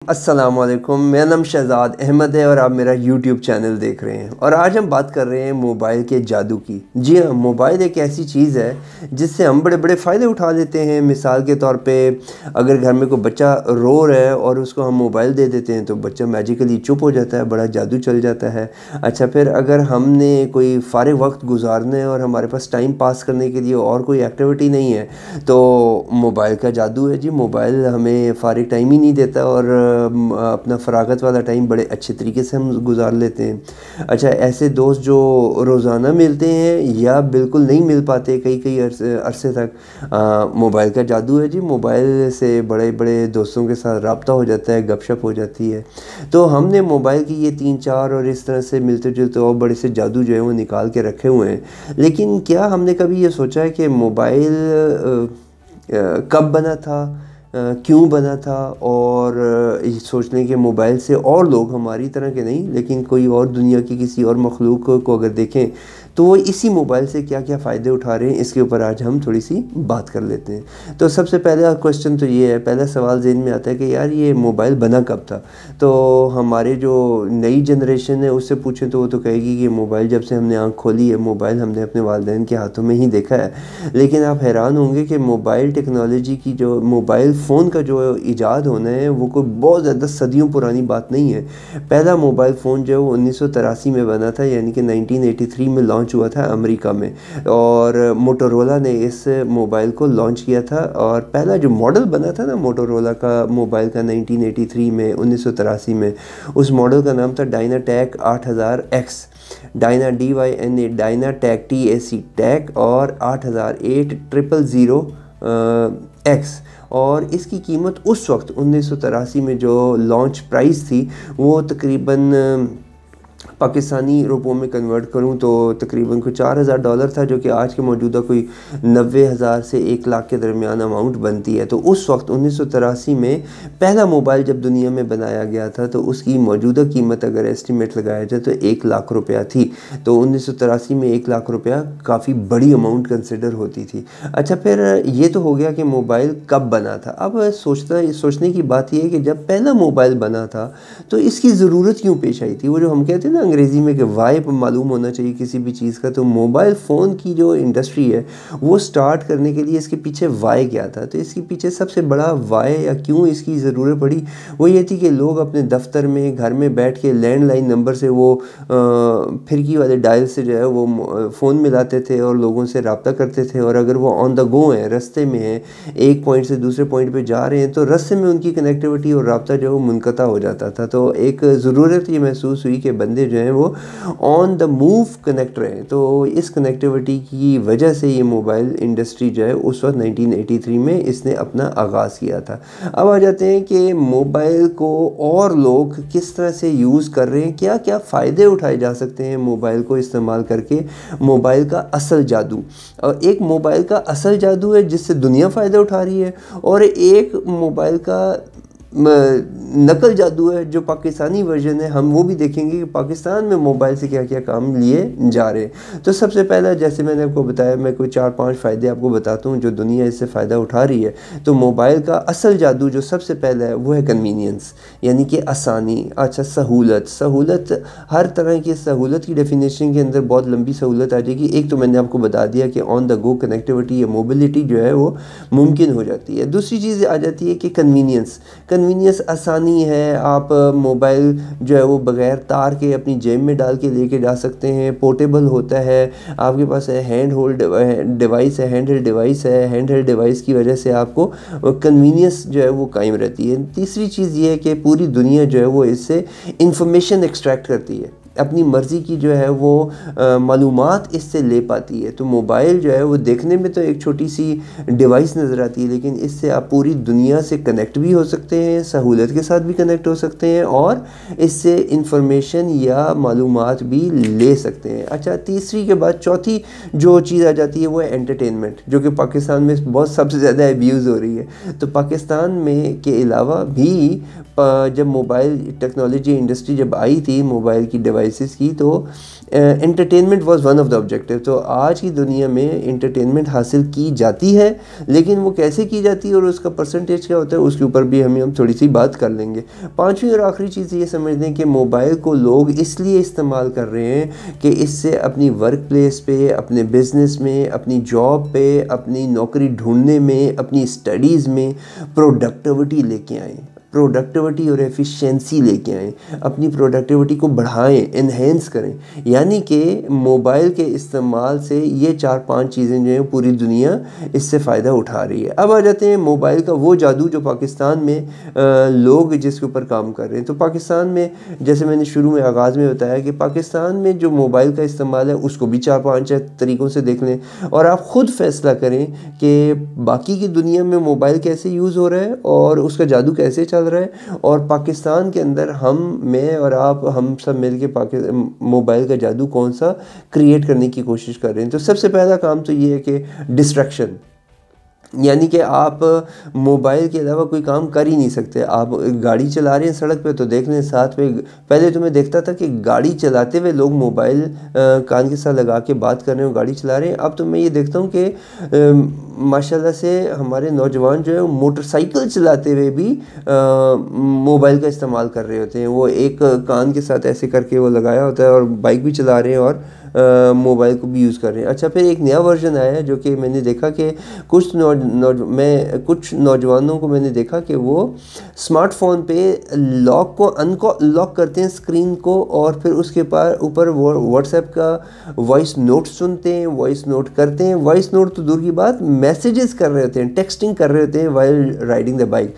السلام علیکم، میرا نام شہزاد احمد ہے اور آپ میرا یوٹیوب چینل دیکھ رہے ہیں اور آج ہم بات کر رہے ہیں موبائل کے جادو کی۔ جی ہاں، موبائل ایک ایسی چیز ہے جس سے ہم بڑے بڑے فائدے اٹھا لیتے ہیں۔ مثال کے طور پہ اگر گھر میں کوئی بچہ رو رہا ہے اور اس کو ہم موبائل دے دیتے ہیں تو بچہ میجیکلی چپ ہو جاتا ہے، بڑا جادو چل جاتا ہے۔ اچھا، پھر اگر ہم نے کوئی فارغ وقت گزارنا ہے اور ہمارے پاس ٹائم پاس کرنے کے لیے اور کوئی ایکٹیویٹی نہیں ہے تو موبائل کا جادو ہے جی۔ موبائل ہمیں فارغ ٹائم ہی نہیں دیتا اور اپنا فراغت والا ٹائم بڑے اچھے طریقے سے ہم گزار لیتے ہیں۔ اچھا، ایسے دوست جو روزانہ ملتے ہیں یا بالکل نہیں مل پاتے کئی عرصے تک، موبائل کا جادو ہے جی۔ موبائل سے بڑے بڑے دوستوں کے ساتھ رابطہ ہو جاتا ہے، گپ شپ ہو جاتی ہے۔ تو ہم نے موبائل کی یہ 3-4 اور اس طرح سے ملتے جلتے اور بڑے سے جادو جو ہے وہ نکال کے رکھے ہوئے ہیں۔ لیکن کیا ہم نے کبھی یہ سوچا ہے کہ موبائل کب بنا تھا، کیوں بنا تھا؟ اور سوچنے کے موبائل سے اور لوگ ہماری طرح کے نہیں لیکن کوئی اور دنیا کی کسی اور مخلوق کو اگر دیکھیں تو وہ اسی موبائل سے کیا کیا فائدے اٹھا رہے ہیں، اس کے اوپر آج ہم تھوڑی سی بات کر لیتے ہیں۔ تو سب سے پہلا کوشچن تو یہ ہے، پہلا سوال ذہن میں آتا ہے کہ یار یہ موبائل بنا کب تھا؟ تو ہمارے جو نئی جنریشن ہے اس سے پوچھیں تو وہ تو کہے گی کہ موبائل جب سے ہم نے آنکھ کھولی ہے، موبائل ہم نے اپنے والدین کے ہاتھوں میں ہی دیکھا ہے۔ لیکن آپ حیران ہوں گے کہ موبائل ٹیکنالوجی کی جو موبائل فون کا جو ایجاد ہونا ہے وہ کوئی بہت زیادہ صدیوں پرانی بات نہیں ہے۔ پہلا موبائل فون جو ہے وہ 1983 میں بنا تھا، یعنی کہ 1983 میں لانچ ہوا تھا امریکہ میں، اور موٹورولا نے اس موبائل کو لانچ کیا تھا۔ اور پہلا جو ماڈل بنا تھا نا موٹورولا کا موبائل کا 1983 میں 1983 میں، اس ماڈل کا نام تھا ڈائنا ٹیک 8000X، ڈائنا DYNA ڈائنا ٹیک TAC ٹیک، اور 8000X، اور اس کی قیمت اس وقت 1983 میں جو لانچ پرائس تھی وہ تقریباً پاکستانی روپوں میں کنورٹ کروں تو تقریباً کوئی $4000 تھا، جو کہ آج کے موجودہ کوئی 90,000 سے 1 لاکھ کے درمیان اماؤنٹ بنتی ہے۔ تو اس وقت 1983 میں پہلا موبائل جب دنیا میں بنایا گیا تھا تو اس کی موجودہ قیمت اگر ایسٹیمیٹ لگایا جائے تو 1 لاکھ روپیہ تھی۔ تو 1983 میں 1 لاکھ روپیہ کافی بڑی اماؤنٹ کنسیڈر ہوتی تھی۔ اچھا، پھر یہ تو ہو گیا کہ موبائل کب بنا تھا۔ اب سوچنے کی بات یہ ہے کہ جب پہلا موبائل بنا تھا تو اس کی ضرورت کیوں پیش آئی تھی؟ وہ جو ہم کہتے ہیں نا انگریزی میں کہ وائی معلوم ہونا چاہیے کسی بھی چیز کا، تو موبائل فون کی جو انڈسٹری ہے وہ سٹارٹ کرنے کے لیے اس کے پیچھے وائی کیا تھا؟ تو اس کے پیچھے سب سے بڑا وائی یا کیوں اس کی ضرورت پڑی وہ یہ تھی کہ لوگ اپنے دفتر میں گھر میں بیٹھ کے لینڈ لائن نمبر سے وہ پھرکی والے ڈائل سے جو ہے وہ فون ملاتے تھے اور لوگوں سے رابطہ کرتے تھے، اور اگر وہ آن دا گو ہیں، رستے میں ہیں، ایک پوائنٹ سے دوسرے پوائنٹ پہ جا رہے ہیں تو رستے میں ان کی کنیکٹیوٹی اور رابطہ جو ہے وہ منقطع ہو جاتا تھا۔ تو ایک ضرورت یہ محسوس ہوئی کہ بندے جو ہیں وہ آن دا موو کنیکٹ رہے۔ تو اس کنیکٹیوٹی کی وجہ سے یہ موبائل انڈسٹری جو ہے اس وقت 1983 میں اس نے اپنا آغاز کیا تھا۔ اب آ جاتے ہیں کہ موبائل کو اور لوگ کس طرح سے یوز کر رہے ہیں، کیا کیا فائدے اٹھائے جا سکتے ہیں موبائل کو استعمال کر کے۔ موبائل کا اصل جادو، اور ایک موبائل کا اصل جادو ہے جس سے دنیا فائدہ اٹھا رہی ہے، اور ایک موبائل کا نقل جادو ہے جو پاکستانی ورژن ہے۔ ہم وہ بھی دیکھیں گے کہ پاکستان میں موبائل سے کیا کیا کام لیے جا رہے ہیں۔ تو سب سے پہلا، جیسے میں نے آپ کو بتایا، میں کوئی 4-5 فائدے آپ کو بتاتا ہوں جو دنیا اس سے فائدہ اٹھا رہی ہے۔ تو موبائل کا اصل جادو جو سب سے پہلا ہے وہ ہے کنوینئنس، یعنی کہ آسانی۔ اچھا، سہولت، ہر طرح کی سہولت کی ڈیفینیشن کے اندر بہت لمبی سہولت آ جائے گی۔ ایک تو میں نے آپ کو بتا دیا کہ آن دا گو کنیکٹیوٹی یا موبلٹی جو ہے وہ ممکن ہو جاتی ہے۔ دوسری چیز آ جاتی ہے کہ کنوینئنس، آسانی ہے۔ آپ موبائل جو ہے وہ بغیر تار کے اپنی جیب میں ڈال کے لے کے جا سکتے ہیں، پورٹیبل ہوتا ہے، آپ کے پاس ہینڈ ہولڈ ڈیوائس ہے، ہینڈ ہیلڈ ڈیوائس کی وجہ سے آپ کو کنوینئنس جو ہے وہ قائم رہتی ہے۔ تیسری چیز یہ ہے کہ پوری دنیا جو ہے وہ اس سے انفارمیشن ایکسٹریکٹ کرتی ہے، اپنی مرضی کی جو ہے وہ معلومات اس سے لے پاتی ہے۔ تو موبائل جو ہے وہ دیکھنے میں تو ایک چھوٹی سی ڈیوائس نظر آتی ہے، لیکن اس سے آپ پوری دنیا سے کنیکٹ بھی ہو سکتے ہیں، سہولت کے ساتھ بھی کنیکٹ ہو سکتے ہیں، اور اس سے انفارمیشن یا معلومات بھی لے سکتے ہیں۔ اچھا، تیسری کے بعد چوتھی جو چیز آ جاتی ہے وہ ہے انٹرٹینمنٹ، جو کہ پاکستان میں بہت سب سے زیادہ ایبیوز ہو رہی ہے۔ تو پاکستان میں کے علاوہ بھی جب موبائل ٹیکنالوجی انڈسٹری جب آئی تھی، موبائل کی ڈیوائس ڈیوائسز کی, تو entertainment was one of the objective. تو آج کی دنیا میں انٹرٹینمنٹ حاصل کی جاتی ہے, لیکن وہ کیسے کی جاتی ہے اور اس کا پرسنٹیج کیا ہوتا ہے, اس کے اوپر بھی ہم تھوڑی سی بات کر لیں گے. پانچویں اور آخری چیز یہ سمجھ لیں کہ موبائل کو لوگ اس لیے استعمال کر رہے ہیں کہ اس سے اپنی ورک پلیس پہ, اپنے بزنس میں, اپنی جاب پہ, اپنی نوکری ڈھونڈنے میں, اپنی اسٹڈیز میں پروڈکٹیوٹی لے کے آئیں, پروڈکٹیوٹی اور ایفیشینسی لے کے آئیں, اپنی پروڈکٹیوٹی کو بڑھائیں, انہینس کریں. یعنی کہ موبائل کے استعمال سے یہ 4-5 چیزیں جو ہیں پوری دنیا اس سے فائدہ اٹھا رہی ہے. اب آ جاتے ہیں موبائل کا وہ جادو جو پاکستان میں لوگ جس کے اوپر کام کر رہے ہیں. تو پاکستان میں جیسے میں نے شروع میں آغاز میں بتایا کہ پاکستان میں جو موبائل کا استعمال ہے اس کو بھی 4-5 طریقوں سے دیکھ لیں اور آپ خود فیصلہ کریں کہ باقی کی دنیا میں موبائل کیسے یوز ہو رہا ہے اور اس کا جادو کیسے چل رہا ہے, اور پاکستان کے اندر میں اور آپ ہم سب مل کے موبائل کا جادو کون سا کریٹ کرنے کی کوشش کر رہے ہیں. تو سب سے پہلا کام تو یہ ہے کہ ڈسٹریکشن, یعنی کہ آپ موبائل کے علاوہ کوئی کام کر ہی نہیں سکتے. آپ گاڑی چلا رہے ہیں سڑک پہ تو دیکھ لیں ساتھ میں, پہلے تو میں دیکھتا تھا کہ گاڑی چلاتے ہوئے لوگ موبائل کان کے ساتھ لگا کے بات کر رہے ہیں, گاڑی چلا رہے ہیں. اب تو میں یہ دیکھتا ہوں کہ ماشاءاللہ سے ہمارے نوجوان جو ہے موٹر سائیکل چلاتے ہوئے بھی موبائل کا استعمال کر رہے ہوتے ہیں. وہ ایک کان کے ساتھ ایسے کر کے وہ لگایا ہوتا ہے اور بائک بھی چلا رہے ہیں اور موبائل کو بھی یوز کر رہے ہیں. اچھا, پھر ایک نیا ورژن آیا ہے جو کہ میں نے دیکھا کہ کچھ نوجوانوں کو میں نے دیکھا کہ وہ اسمارٹ فون پہ لاک کو لاک کرتے ہیں اسکرین کو, اور پھر اس کے اوپر واٹس ایپ کا وائس نوٹ سنتے ہیں, وائس نوٹ کرتے ہیں. وائس نوٹ تو دور کی بات, میسیجز کر رہے ہوتے ہیں, ٹیکسٹنگ کر رہے ہوتے ہیں وائل رائڈنگ دا بائک.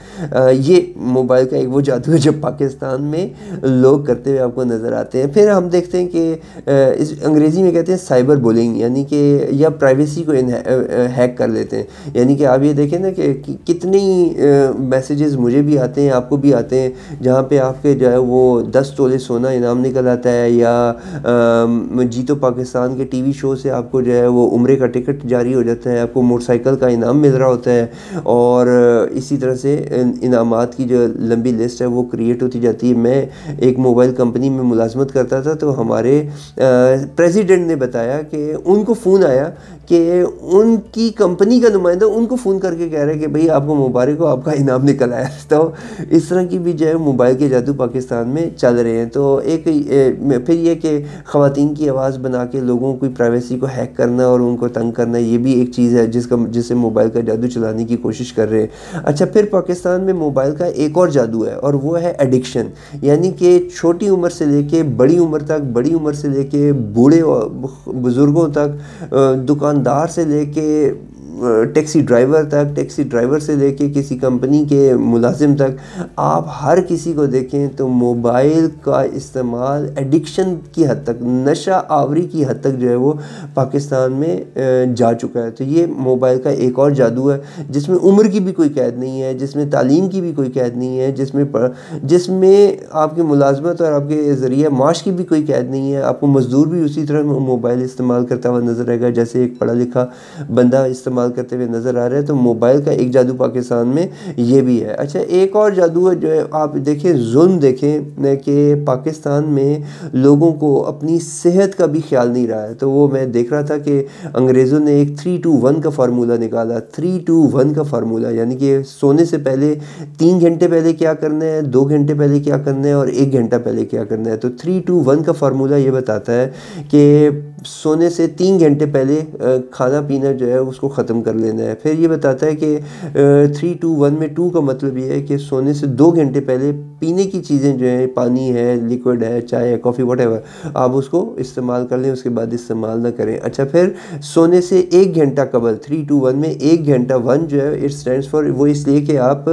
یہ موبائل کا ایک وہ جادو ہے جو پاکستان میں لوگ کرتے ہوئے آپ کو نظر آتے ہیں. پھر ہم دیکھتے ہیں کہ انگریزی میں کہتے ہیں سائبر بولنگ, یعنی کہ یا پرائیویسی کو ہیک کر لیتے ہیں. یعنی کہ آپ یہ دیکھیں نا کہ کتنی میسیجز مجھے بھی آتے ہیں, آپ کو بھی آتے ہیں, جہاں پہ آپ کے جو ہے وہ 10 تولے سونا انعام نکل آتا ہے, یا جیتو پاکستان کے ٹی وی شو سے آپ کو جو ہے وہ عمرے کا ٹکٹ جاری ہو جاتا ہے, آپ کو موٹر سائیکل کا انعام مل رہا ہوتا ہے, اور اسی طرح سے انعامات کی جو لمبی لسٹ ہے وہ کریٹ ہوتی جاتی ہے. میں ایک موبائل کمپنی میں ملازمت کرتا تھا, تو ہمارے پریزیڈنٹ نے بتایا کہ ان کو فون آیا کہ ان کی کمپنی کا نمائندہ ان کو فون کر کے کہہ رہے کہ بھئی آپ کو مبارک ہو, آپ کا انعام نکل آیا. تو اس طرح کی بھی جو ہے موبائل کے جادو پاکستان میں چل رہے ہیں. تو ایک پھر یہ کہ خواتین کی آواز بنا کے لوگوں کی پرائیویسی کو ہیک کرنا اور ان کو تنگ کرنا, یہ بھی ایک چیز ہے جسے موبائل کا جادو چلانے کی کوشش کر رہے ہیں. اچھا, پھر پاکستان میں موبائل کا ایک اور جادو ہے اور وہ ہے ایڈکشن, یعنی کہ چھوٹی عمر سے لے کے بڑی عمر تک, بڑی عمر سے لے کے بوڑھے بزرگوں تک, دکاندار سے لے کے ٹیکسی ڈرائیور تک, ٹیکسی ڈرائیور سے لے کے کسی کمپنی کے ملازم تک, آپ ہر کسی کو دیکھیں تو موبائل کا استعمال ایڈکشن کی حد تک, نشہ آوری کی حد تک جو ہے وہ پاکستان میں جا چکا ہے. تو یہ موبائل کا ایک اور جادو ہے جس میں عمر کی بھی کوئی قید نہیں ہے, جس میں تعلیم کی بھی کوئی قید نہیں ہے, جس میں آپ کی ملازمت اور آپ کے ذریعہ معاش کی بھی کوئی قید نہیں ہے. آپ کو مزدور بھی اسی طرح موبائل استعمال کرتا ہوا نظر آئے گا جیسے ایک پڑھا لکھا بندہ استعمال کرتے ہوئے نظر آ رہا ہے. تو موبائل کا ایک جادو پاکستان میں یہ بھی ہے. اچھا, ایک اور جادو ہے جو ہے آپ دیکھیں, ظلم دیکھیں کہ پاکستان میں لوگوں کو اپنی صحت کا بھی خیال نہیں رہا ہے. تو وہ میں دیکھ رہا تھا کہ انگریزوں نے ایک 3-2-1 کا فارمولہ نکالا. 3-2-1 کا فارمولہ, یعنی کہ سونے سے پہلے 3 گھنٹے پہلے کیا کرنا ہے, 2 گھنٹے پہلے کیا کرنا ہے اور 1 گھنٹہ پہلے کیا کرنا ہے. تو 3-2-1 کا فارمولہ یہ بتاتا ہے کہ سونے سے 3 گھنٹے پہلے کھانا پینا جو ہے اس کو ختم کر لینا ہے. پھر یہ بتاتا ہے کہ 3-2-1 میں 2 کا مطلب یہ ہے کہ سونے سے 2 گھنٹے پہلے پینے کی چیزیں جو ہیں, پانی ہے, لیکوڈ ہے, چائے ہے, کافی واٹ ایور, آپ اس کو استعمال کر لیں, اس کے بعد استعمال نہ کریں. اچھا, پھر سونے سے 1 گھنٹہ قبل, 3-2-1 میں 1 گھنٹہ, 1 جو ہے اٹ اسٹینڈس فار, وہ اس لیے کہ آپ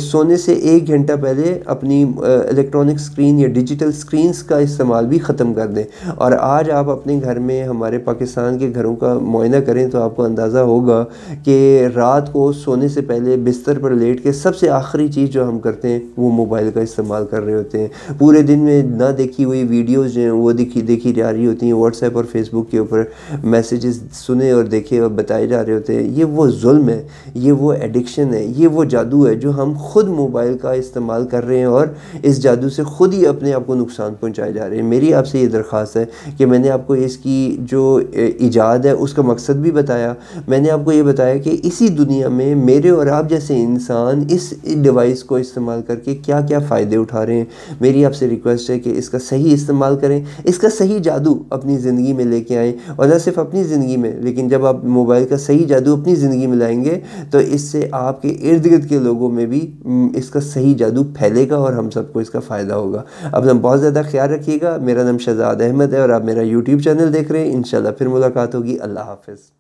سونے سے 1 گھنٹہ پہلے اپنی الیکٹرانک اسکرین یا ڈیجیٹل اسکرینس کا استعمال بھی ختم کر دیں. اور آج آپ اپنے گھر میں, ہمارے پاکستان کے گھروں کا معائنہ کریں تو آپ کو اندازہ ہوگا ہوگا کہ رات کو سونے سے پہلے بستر پر لیٹ کے سب سے آخری چیز جو ہم کرتے ہیں وہ موبائل کا استعمال کر رہے ہوتے ہیں. پورے دن میں نہ دیکھی ہوئی ویڈیوز جو ہیں وہ دیکھی جا رہی ہوتی ہیں. واٹس ایپ اور فیس بک کے اوپر میسیجز سنے اور دیکھے اور بتائے جا رہے ہوتے ہیں. یہ وہ ظلم ہے, یہ وہ ایڈکشن ہے, یہ وہ جادو ہے جو ہم خود موبائل کا استعمال کر رہے ہیں اور اس جادو سے خود ہی اپنے آپ کو نقصان پہنچائے جا رہے ہیں. میری آپ سے یہ درخواست ہے کہ میں نے آپ کو اس کی جو ایجاد ہے اس کا مقصد بھی بتایا. میں نے آپ کو یہ بتایا کہ اسی دنیا میں میرے اور آپ جیسے انسان اس ڈیوائس کو استعمال کر کے کیا کیا فائدے اٹھا رہے ہیں. میری آپ سے ریکویسٹ ہے کہ اس کا صحیح استعمال کریں, اس کا صحیح جادو اپنی زندگی میں لے کے آئیں, اور نہ صرف اپنی زندگی میں لیکن جب آپ موبائل کا صحیح جادو اپنی زندگی میں لائیں گے تو اس سے آپ کے ارد گرد کے لوگوں میں بھی اس کا صحیح جادو پھیلے گا اور ہم سب کو اس کا فائدہ ہوگا. اپنا بہت زیادہ خیال رکھیے گا. میرا نام شہزاد احمد ہے اور آپ میرا یوٹیوب چینل دیکھ رہے ہیں. انشاءاللہ پھر ملاقات ہوگی. اللہ حافظ.